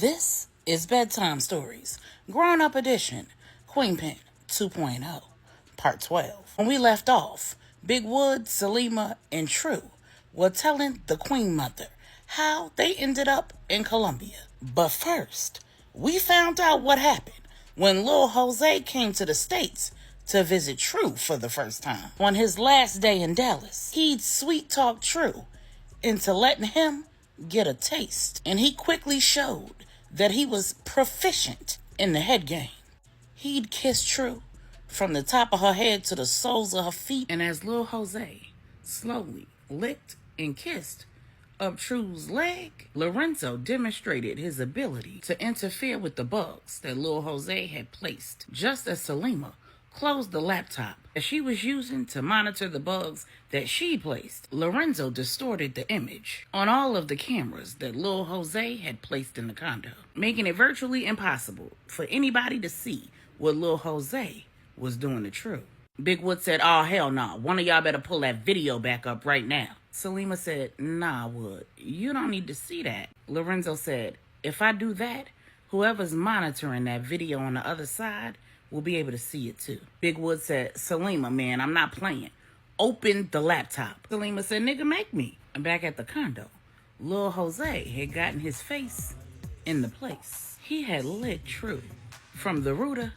This is Bedtime Stories, Grownup Edition, Queenpin 2.0, Part 12. When we left off, Big Wood, Salima, and Tru were telling the Queen Mother how they ended up in Colombia. But first, we found out what happened when Lil Jose came to the States to visit Tru for the first time. On his last day in Dallas, he'd sweet-talk Tru into letting him get a taste, and he quickly showed that he was proficient in the head game. He'd kiss Tru from the top of her head to the soles of her feet, and as Lil Jose slowly licked and kissed up Tru's leg, Lorenzo demonstrated his ability to interfere with the bugs that Lil Jose had placed, just as Salima closed the laptop that she was using to monitor the bugs that she placed. Lorenzo distorted the image on all of the cameras that Lil Jose had placed in the condo, making it virtually impossible for anybody to see what Lil Jose was doing to Tru. Big Wood said, "Oh, hell no. One of y'all better pull that video back up right now." Salima said, "Nah, Wood. You don't need to see that." Lorenzo said, "If I do that, whoever's monitoring that video on the other side will be able to see it too." Big Wood said, "Salima, man, I'm not playing. Open the laptop." Salima said, "Nigga, make me." And back at the condo, Lil Jose had gotten his face in the place. He had licked Tru from the rooter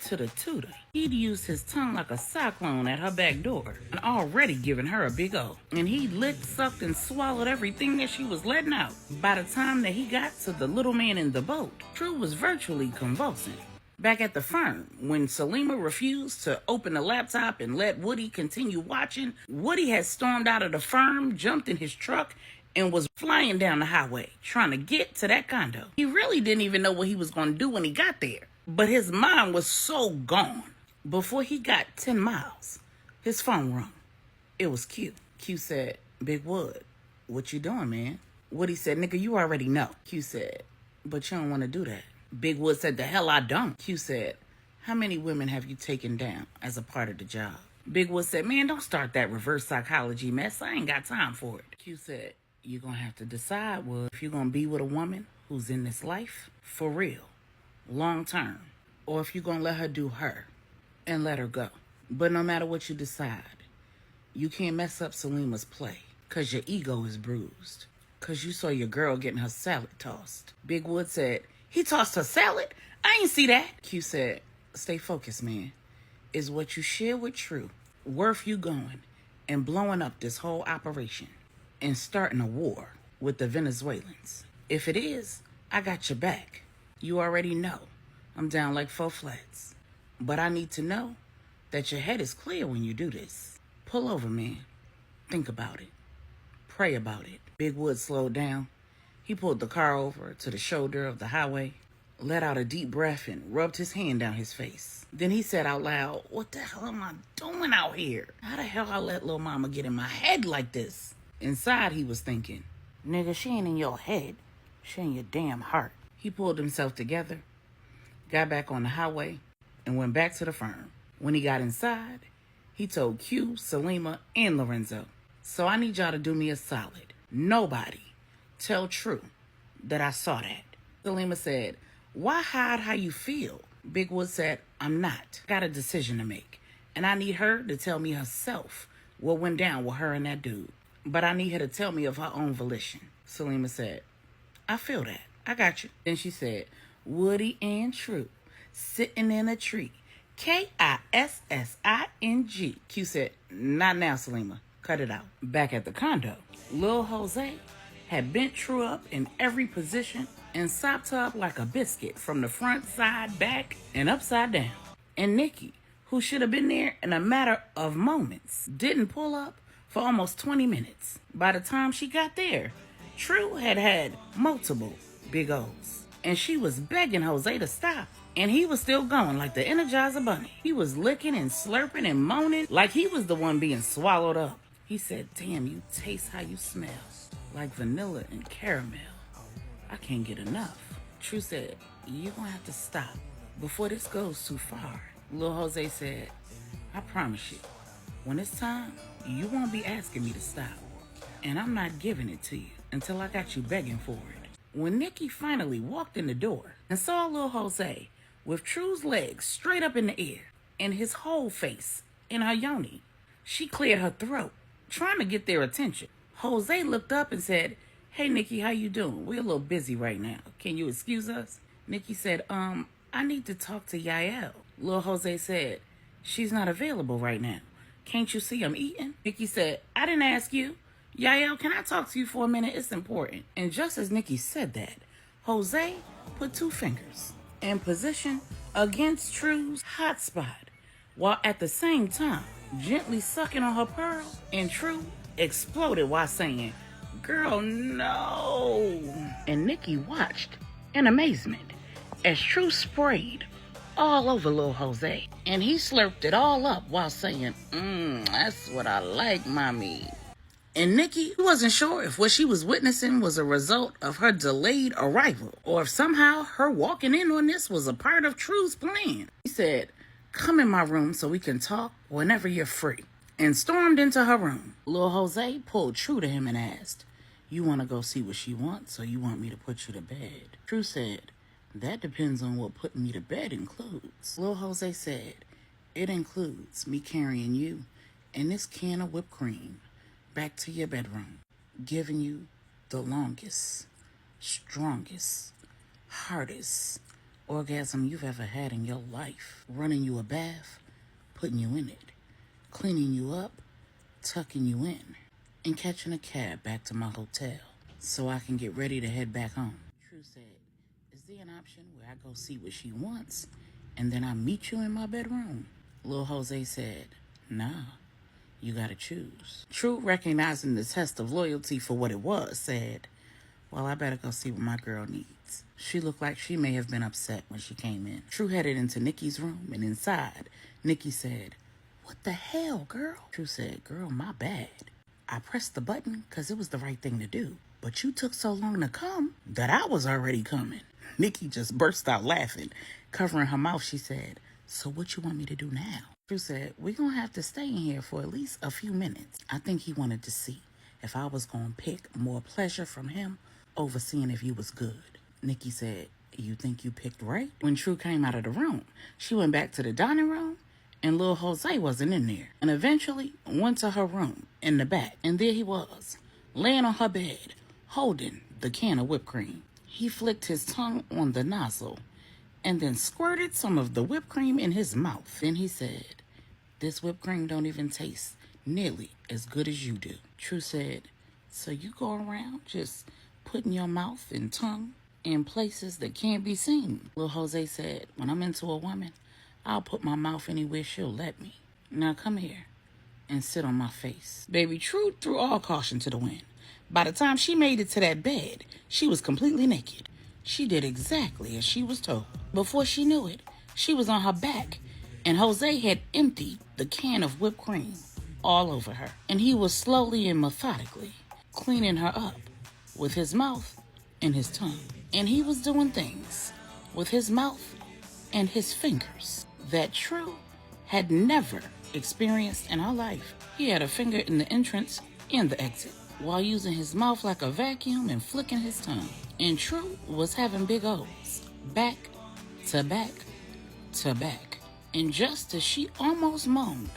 to the tutor. He'd used his tongue like a cyclone at her back door and already given her a big O. And he licked, sucked, and swallowed everything that she was letting out. By the time that he got to the little man in the boat, Tru was virtually convulsing. Back at the firm, when Salima refused to open the laptop and let Woody continue watching, Woody had stormed out of the firm, jumped in his truck, and was flying down the highway, trying to get to that condo. He really didn't even know what he was going to do when he got there, but his mind was so gone. Before he got 10 miles, his phone rung. It was Q. Q said, "Big Wood, what you doing, man?" Woody said, "Nigga, you already know." Q said, "But you don't want to do that." Big Wood said, "The hell I don't." Q said, "How many women have you taken down as a part of the job?" Big Wood said, "Man, don't start that reverse psychology mess. I ain't got time for it." Q said, "You're going to have to decide, Wood, if you're going to be with a woman who's in this life for real, long term, or if you're going to let her do her and let her go. But no matter what you decide, you can't mess up Salima's play because your ego is bruised, because you saw your girl getting her salad tossed." Big Wood said, "He tossed her salad? I ain't see that." Q said, "Stay focused, man. Is what you share with Tru worth you going and blowing up this whole operation and starting a war with the Venezuelans? If it is, I got your back. You already know I'm down like 4 flats. But I need to know that your head is clear when you do this. Pull over, man. Think about it. Pray about it." Big Wood slowed down. He pulled the car over to the shoulder of the highway, let out a deep breath, and rubbed his hand down his face. Then he said out loud, "What the hell am I doing out here? How the hell I let Lil Mama get in my head like this?" Inside, he was thinking, "Nigga, she ain't in your head. She in your damn heart." He pulled himself together, got back on the highway, and went back to the firm. When he got inside, he told Q, Salima, and Lorenzo, "So I need y'all to do me a solid. Nobody tell Tru that I saw that." Salima said, "Why hide how you feel?" Big Wood said, "I'm not. Got a decision to make, and I need her to tell me herself what went down with her and that dude. But I need her to tell me of her own volition." Salima said, "I feel that. I got you." Then she said, "Woody and Tru sitting in a tree. Kissing." Q said, "Not now, Salima. Cut it out." Back at the condo, Lil Jose had bent Tru up in every position and sopped her up like a biscuit from the front, side, back, and upside down. And Nikki, who should have been there in a matter of moments, didn't pull up for almost 20 minutes. By the time she got there, Tru had had multiple big O's, and she was begging Jose to stop. And he was still going like the Energizer Bunny. He was licking and slurping and moaning like he was the one being swallowed up. He said, "Damn, you taste how you smell. Like vanilla and caramel. I can't get enough." Tru said, "You're going to have to stop before this goes too far." Lil Jose said, "I promise you, when it's time, you won't be asking me to stop. And I'm not giving it to you until I got you begging for it." when Nikki finally walked in the door and saw little Jose with Tru's legs straight up in the air and his whole face in her yoni. She cleared her throat, trying to get their attention. Jose looked up and said, "Hey, Nikki, how you doing? We're a little busy right now. Can you excuse us?" Nikki said, I need to talk to Yael. Lil Jose said, "She's not available right now. Can't you see I'm eating?" Nikki said, "I didn't ask you. Yael, can I talk to you for a minute? It's important." And just as Nikki said that, Jose put 2 fingers in position against Tru's hot spot, while at the same time gently sucking on her pearl, and Tru exploded while saying, "Girl, no." And Nikki watched in amazement as Tru sprayed all over Lil Jose, and he slurped it all up while saying, "That's what I like, mommy." And Nikki wasn't sure if what she was witnessing was a result of her delayed arrival, or if somehow her walking in on this was a part of Tru's plan. He said, "Come in my room so we can talk whenever you're free," and stormed into her room. Lil Jose pulled Tru to him and asked, "You want to go see what she wants, or you want me to put you to bed?" Tru said, "That depends on what putting me to bed includes." Lil Jose said, "It includes me carrying you and this can of whipped cream back to your bedroom, giving you the longest, strongest, hardest orgasm you've ever had in your life, running you a bath, putting you in it, cleaning you up, tucking you in, and catching a cab back to my hotel so I can get ready to head back home." Tru said, "Is there an option where I go see what she wants and then I meet you in my bedroom?" Lil Jose said, "Nah, you gotta choose." Tru, recognizing the test of loyalty for what it was, said, "Well, I better go see what my girl needs. She looked like she may have been upset when she came in." Tru headed into Nikki's room, and inside, Nikki said, "What the hell, girl?" Tru said, "Girl, my bad. I pressed the button because it was the right thing to do. But you took so long to come that I was already coming." Nikki just burst out laughing. Covering her mouth, she said, "So what you want me to do now?" Tru said, "We're going to have to stay in here for at least a few minutes." I think he wanted to see if I was going to pick more pleasure from him over seeing if you was good. Nikki said, "You think you picked right?" When Tru came out of the room, she went back to the dining room, and Lil Jose wasn't in there, and eventually went to her room in the back, and there he was, laying on her bed, holding the can of whipped cream. He flicked his tongue on the nozzle and then squirted some of the whipped cream in his mouth. Then he said, "This whipped cream don't even taste nearly as good as you do." Tru said, "So you go around just putting your mouth and tongue in places that can't be seen?" Lil Jose said, "When I'm into a woman, I'll put my mouth anywhere she'll let me. Now come here and sit on my face." Baby Tru threw all caution to the wind. By the time she made it to that bed, she was completely naked. She did exactly as she was told. Before she knew it, she was on her back, and Jose had emptied the can of whipped cream all over her. And he was slowly and methodically cleaning her up with his mouth and his tongue. And he was doing things with his mouth and his fingers that Tru had never experienced in her life. He had a finger in the entrance and the exit, while using his mouth like a vacuum and flicking his tongue. And Tru was having big O's, back to back to back. And just as she almost moaned,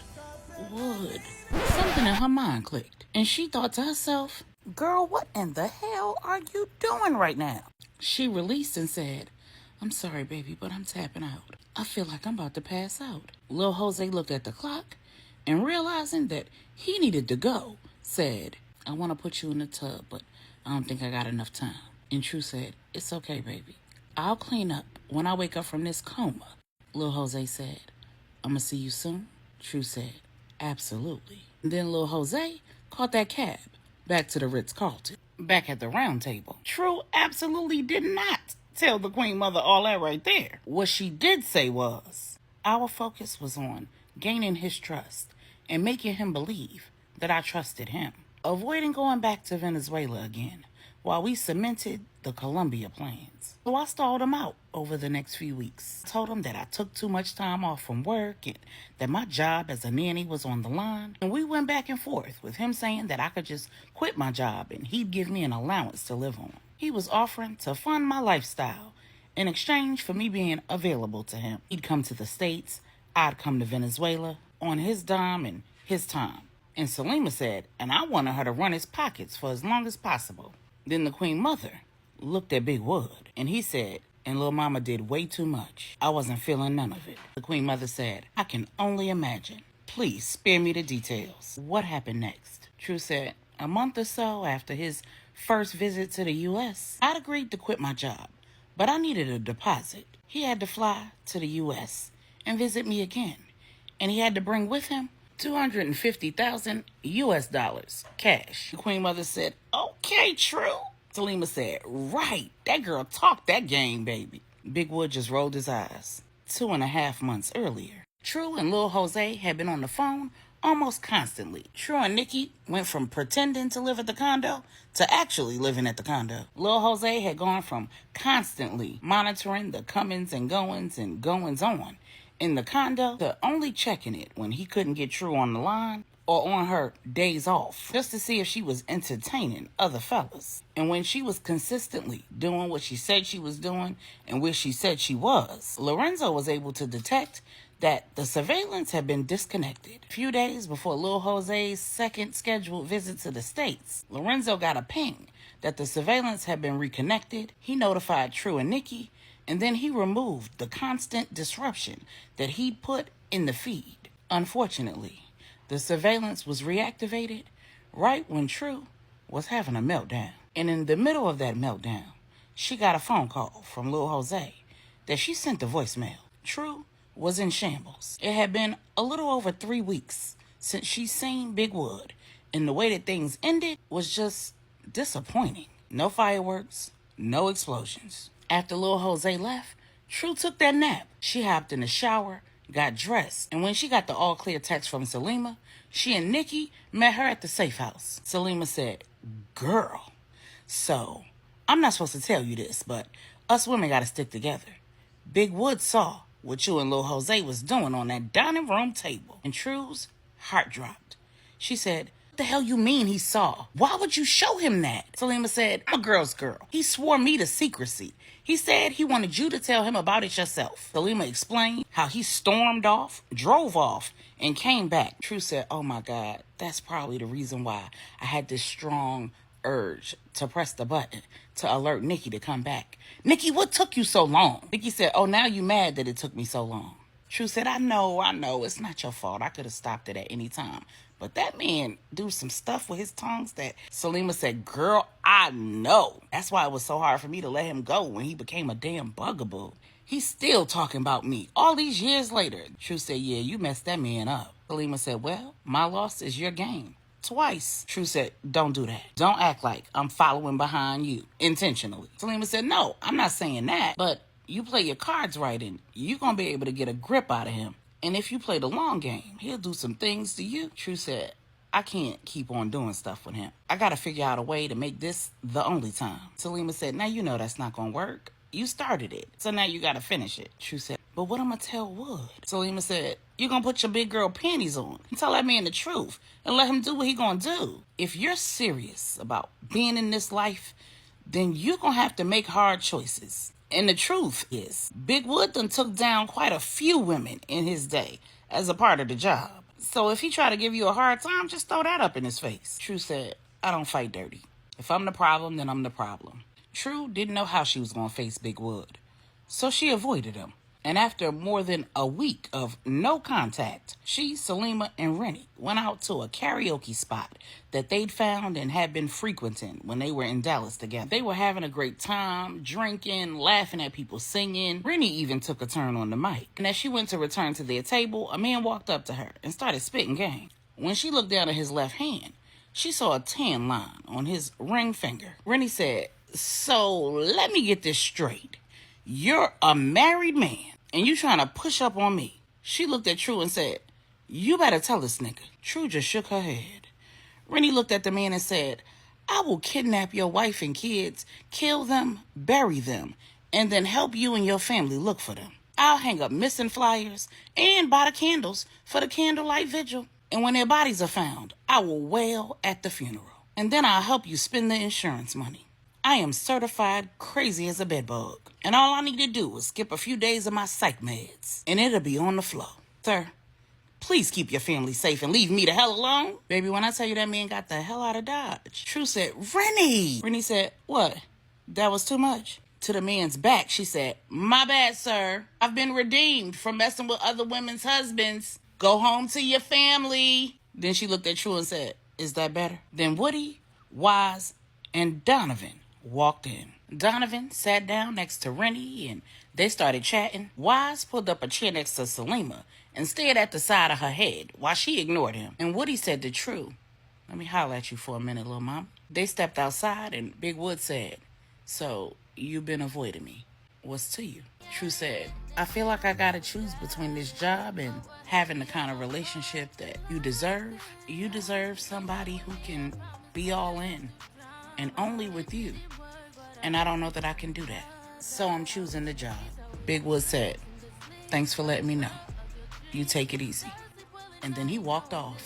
"Wood," something in her mind clicked, and she thought to herself, "Girl, what in the hell are you doing right now?" She released and said, "I'm sorry, baby, but I'm tapping out. I feel like I'm about to pass out." Lil Jose looked at the clock and, realizing that he needed to go, said, "I want to put you in the tub, but I don't think I got enough time." And Tru said, "It's okay, baby. I'll clean up when I wake up from this coma." Lil Jose said, "I'm going to see you soon?" Tru said, "Absolutely." And then Lil Jose caught that cab back to the Ritz-Carlton. Back at the round table, Tru absolutely did not tell the Queen Mother all that right there. What she did say was, "Our focus was on gaining his trust and making him believe that I trusted him, avoiding going back to Venezuela again while we cemented the Colombia plans. So I stalled him out over the next few weeks. Told him that I took too much time off from work and that my job as a nanny was on the line. And we went back and forth with him saying that I could just quit my job and he'd give me an allowance to live on. He was offering to fund my lifestyle in exchange for me being available to him. He'd come to the States, I'd come to Venezuela on his dime and his time. And Selima said, and I wanted her to run his pockets for as long as possible. Then the Queen Mother looked at Big Wood, and he said, and Lil Mama did way too much. I wasn't feeling none of it. The Queen Mother said, I can only imagine. Please spare me the details. What happened next? Tru said, a month or so after his first visit to the U.S., I'd agreed to quit my job, but I needed a deposit. He had to fly to the U.S. and visit me again, and he had to bring with him $250,000 US dollars, cash. The Queen Mother said, okay, Tru. Selima said, right, that girl talked that game, baby. Big Wood just rolled his eyes. 2.5 months earlier, Tru and Lil Jose had been on the phone almost constantly. Tru and Nikki went from pretending to live at the condo to actually living at the condo. Lil Jose had gone from constantly monitoring the comings and goings on in the condo to only checking it when he couldn't get Tru on the line or on her days off, just to see if she was entertaining other fellas. And when she was consistently doing what she said she was doing and where she said she was, Lorenzo was able to detect that the surveillance had been disconnected. A few days before Lil Jose's second scheduled visit to the States, Lorenzo got a ping that the surveillance had been reconnected. He notified Tru and Nikki, and then he removed the constant disruption that he'd put in the feed. Unfortunately, the surveillance was reactivated right when Tru was having a meltdown. And in the middle of that meltdown, she got a phone call from Lil Jose that she sent to voicemail. Tru was in shambles. It had been a little over 3 weeks since she seen Big Wood, and the way that things ended was just disappointing. No fireworks, no explosions. After Lil Jose left, Tru took that nap. She hopped in the shower, got dressed, and when she got the all-clear text from Selima, she and Nikki met her at the safe house. Selima said, girl, so I'm not supposed to tell you this, but us women gotta stick together. Big Wood saw what you and Lil Jose was doing on that dining room table, and Tru's heart dropped. She said, what the hell you mean he saw? Why would you show him that? Selima said, I'm a girl's girl. He swore me to secrecy. He said he wanted you to tell him about it yourself. Selima explained how he stormed off, drove off, and came back. Tru said, oh my God, that's probably the reason why I had this strong urge to press the button to alert Nikki to come back. Nikki, what took you so long? Nikki said, oh, now you mad that it took me so long. Tru said, I know, it's not your fault. I could have stopped it at any time. But that man do some stuff with his tongues that Selima said, girl, I know. That's why it was so hard for me to let him go when he became a damn bugaboo. He's still talking about me all these years later. Tru said, yeah, you messed that man up. Selima said, well, my loss is your gain. Twice. Tru said, don't do that. Don't act like I'm following behind you intentionally. Selima said, no, I'm not saying that, but you play your cards right and you're going to be able to get a grip out of him. And if you play the long game, he'll do some things to you. Tru said, I can't keep on doing stuff with him. I got to figure out a way to make this the only time. Selima said, now you know that's not going to work. You started it, so now you got to finish it. Tru said, but what I'm going to tell Wood? Selima said, you're going to put your big girl panties on and tell that man the truth and let him do what he going to do. If you're serious about being in this life, then you're going to have to make hard choices. And the truth is, Big Wood done took down quite a few women in his day as a part of the job. So if he try to give you a hard time, just throw that up in his face. Tru said, I don't fight dirty. If I'm the problem, then I'm the problem. Tru didn't know how she was going to face Big Wood, so she avoided him. And after more than a week of no contact, she, Selima, and Rennie went out to a karaoke spot that they'd found and had been frequenting when they were in Dallas together. They were having a great time, drinking, laughing at people singing. Rennie even took a turn on the mic. And as she went to return to their table, a man walked up to her and started spitting game. When she looked down at his left hand, she saw a tan line on his ring finger. Rennie said, so let me get this straight. You're a married man, and you trying to push up on me. She looked at Tru and said, you better tell this nigga. Tru just shook her head. Rennie looked at the man and said, I will kidnap your wife and kids, kill them, bury them, and then help you and your family look for them. I'll hang up missing flyers and buy the candles for the candlelight vigil. And when their bodies are found, I will wail at the funeral. And then I'll help you spend the insurance money. I am certified crazy as a bedbug, and all I need to do is skip a few days of my psych meds, and it'll be on the floor. Sir, please keep your family safe and leave me the hell alone. Baby, when I tell you that man got the hell out of Dodge, Tru said, Rennie. Rennie said, what? That was too much? To the man's back, she said, my bad, sir. I've been redeemed from messing with other women's husbands. Go home to your family. Then she looked at Tru and said, is that better? Then Woody, Wise, and Donovan walked in. Donovan sat down next to Rennie and they started chatting. Wise pulled up a chair next to Salima and stared at the side of her head while she ignored him. And Woody said to Tru, let me holler at you for a minute, little mama. They stepped outside and Big Wood said, so you've been avoiding me. What's to you? Tru said, I feel like I gotta choose between this job and having the kind of relationship that you deserve. You deserve somebody who can be all in and only with you. And I don't know that I can do that. So I'm choosing the job. Big Wood said, thanks for letting me know. You take it easy. And then he walked off.